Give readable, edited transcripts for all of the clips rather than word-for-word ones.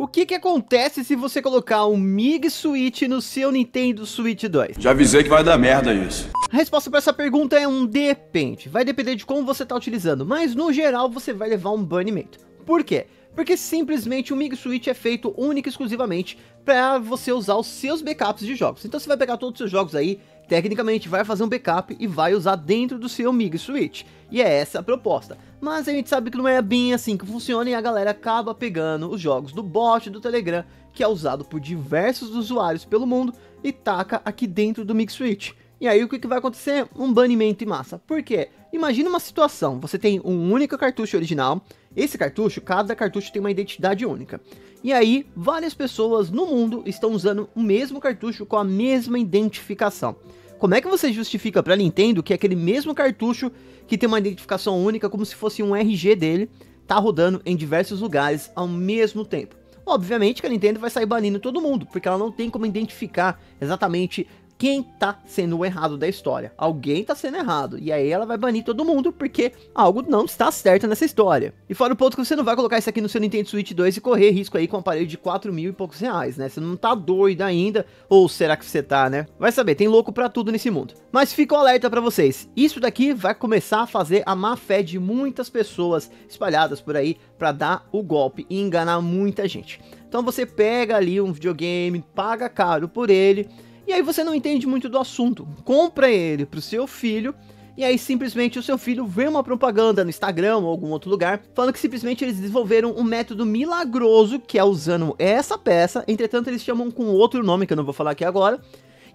O que acontece se você colocar um MiG Switch no seu Nintendo Switch 2? Já avisei que vai dar merda isso. A resposta para essa pergunta é um depende. Vai depender de como você está utilizando, mas no geral você vai levar um banimento. Por quê? Porque simplesmente o MiG Switch é feito única e exclusivamente para você usar os seus backups de jogos. Então você vai pegar todos os seus jogos aí, tecnicamente vai fazer um backup e vai usar dentro do seu MiG Switch. E é essa a proposta. Mas a gente sabe que não é bem assim que funciona e a galera acaba pegando os jogos do bot do Telegram, que é usado por diversos usuários pelo mundo, e taca aqui dentro do MiG Switch. E aí o que vai acontecer? Um banimento em massa. Por quê? Imagina uma situação, você tem um único cartucho original, esse cartucho, cada cartucho tem uma identidade única. E aí, várias pessoas no mundo estão usando o mesmo cartucho com a mesma identificação. Como é que você justifica para a Nintendo que aquele mesmo cartucho, que tem uma identificação única, como se fosse um RG dele, tá rodando em diversos lugares ao mesmo tempo? Obviamente que a Nintendo vai sair banindo todo mundo, porque ela não tem como identificar exatamente quem tá sendo o errado da história. Alguém tá sendo errado, e aí ela vai banir todo mundo, porque algo não está certo nessa história. E fora o ponto que você não vai colocar isso aqui no seu Nintendo Switch 2 e correr risco aí com um aparelho de 4 mil e poucos reais, né? Você não tá doido ainda, ou será que você tá, né? Vai saber, tem louco pra tudo nesse mundo. Mas fica o alerta pra vocês, isso daqui vai começar a fazer a má fé de muitas pessoas espalhadas por aí pra dar o golpe e enganar muita gente. Então você pega ali um videogame, paga caro por ele, e aí você não entende muito do assunto, compra ele pro seu filho, e aí simplesmente o seu filho vê uma propaganda no Instagram ou algum outro lugar, falando que simplesmente eles desenvolveram um método milagroso, que é usando essa peça, entretanto eles chamam com outro nome, que eu não vou falar aqui agora,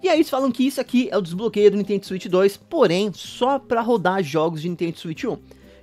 e aí eles falam que isso aqui é o desbloqueio do Nintendo Switch 2, porém só para rodar jogos de Nintendo Switch 1.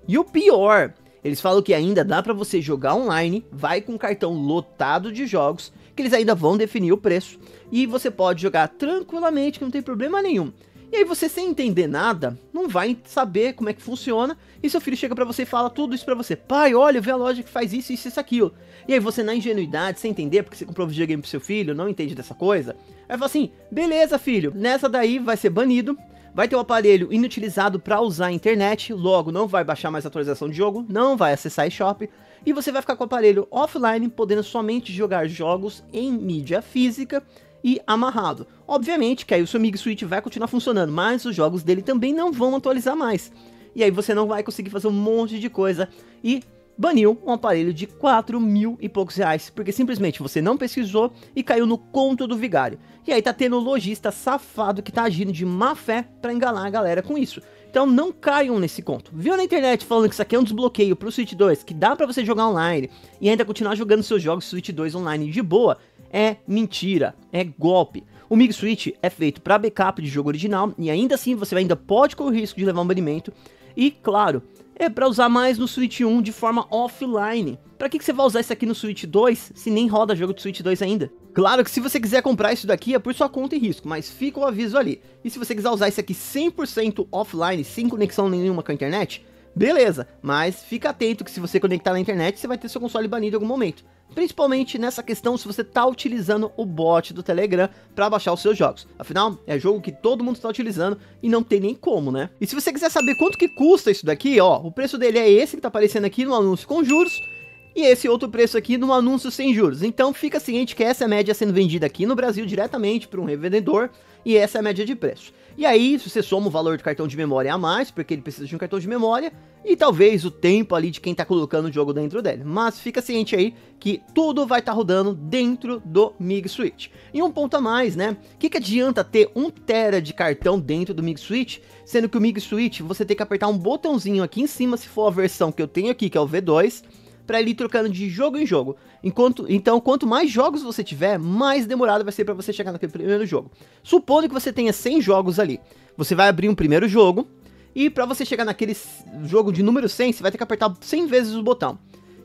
E o pior, eles falam que ainda dá para você jogar online, vai com um cartão lotado de jogos, que eles ainda vão definir o preço, e você pode jogar tranquilamente, que não tem problema nenhum. E aí você, sem entender nada, não vai saber como é que funciona, e seu filho chega pra você e fala tudo isso pra você. Pai, olha, vê a loja que faz isso, isso, aquilo. E aí você, na ingenuidade, sem entender, porque você comprou um videogame pro seu filho, não entende dessa coisa, aí fala assim, beleza filho, nessa daí vai ser banido, vai ter um aparelho inutilizado para usar a internet, logo não vai baixar mais atualização de jogo, não vai acessar eShop, e você vai ficar com o aparelho offline, podendo somente jogar jogos em mídia física e amarrado. Obviamente que aí o seu MiG Switch vai continuar funcionando, mas os jogos dele também não vão atualizar mais. E aí você não vai conseguir fazer um monte de coisa e baniu um aparelho de 4 mil e poucos reais, porque simplesmente você não pesquisou e caiu no conto do vigário. E aí tá tendo um lojista safado que tá agindo de má fé pra enganar a galera com isso. Então não caiam nesse conto. Viu na internet falando que isso aqui é um desbloqueio pro Switch 2, que dá pra você jogar online e ainda continuar jogando seus jogos Switch 2 online de boa? É mentira, é golpe. O MiG Switch é feito para backup de jogo original e ainda assim você ainda pode correr o risco de levar um banimento. E claro, é para usar mais no Switch 1 de forma offline. Pra que você vai usar isso aqui no Switch 2 se nem roda jogo de Switch 2 ainda? Claro que se você quiser comprar isso daqui é por sua conta e risco, mas fica o aviso ali. E se você quiser usar isso aqui 100% offline, sem conexão nenhuma com a internet, beleza, mas fica atento que se você conectar na internet você vai ter seu console banido em algum momento. Principalmente nessa questão se você tá utilizando o bot do Telegram para baixar os seus jogos. Afinal, é jogo que todo mundo está utilizando e não tem nem como, né? E se você quiser saber quanto que custa isso daqui, ó, o preço dele é esse que tá aparecendo aqui no anúncio com juros, e esse outro preço aqui no anúncio sem juros. Então fica ciente que essa é a média sendo vendida aqui no Brasil diretamente para um revendedor, e essa é a média de preço. E aí, se você soma o valor do cartão de memória a mais, porque ele precisa de um cartão de memória, e talvez o tempo ali de quem tá colocando o jogo dentro dele. Mas fica ciente aí que tudo vai estar rodando dentro do MiG Switch. E um ponto a mais, né? O que adianta ter 1 TB de cartão dentro do MiG Switch, sendo que o MiG Switch você tem que apertar um botãozinho aqui em cima, se for a versão que eu tenho aqui, que é o V2, para ele ir trocando de jogo em jogo. Então, quanto mais jogos você tiver, mais demorado vai ser para você chegar naquele primeiro jogo. Supondo que você tenha 100 jogos ali, você vai abrir um primeiro jogo, e para você chegar naquele jogo de número 100, você vai ter que apertar 100 vezes o botão.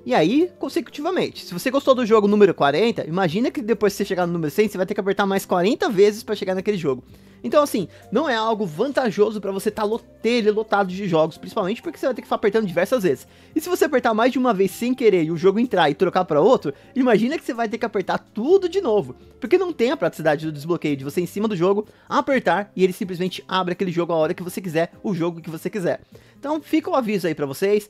E aí, consecutivamente, se você gostou do jogo número 40, imagina que depois que você chegar no número 100, você vai ter que apertar mais 40 vezes para chegar naquele jogo. Então assim, não é algo vantajoso para você ter ele lotado de jogos, principalmente porque você vai ter que ficar apertando diversas vezes. E se você apertar mais de uma vez sem querer e o jogo entrar e trocar para outro, imagina que você vai ter que apertar tudo de novo, porque não tem a praticidade do desbloqueio de você em cima do jogo apertar e ele simplesmente abre aquele jogo a hora que você quiser, o jogo que você quiser. Então fica o aviso aí para vocês,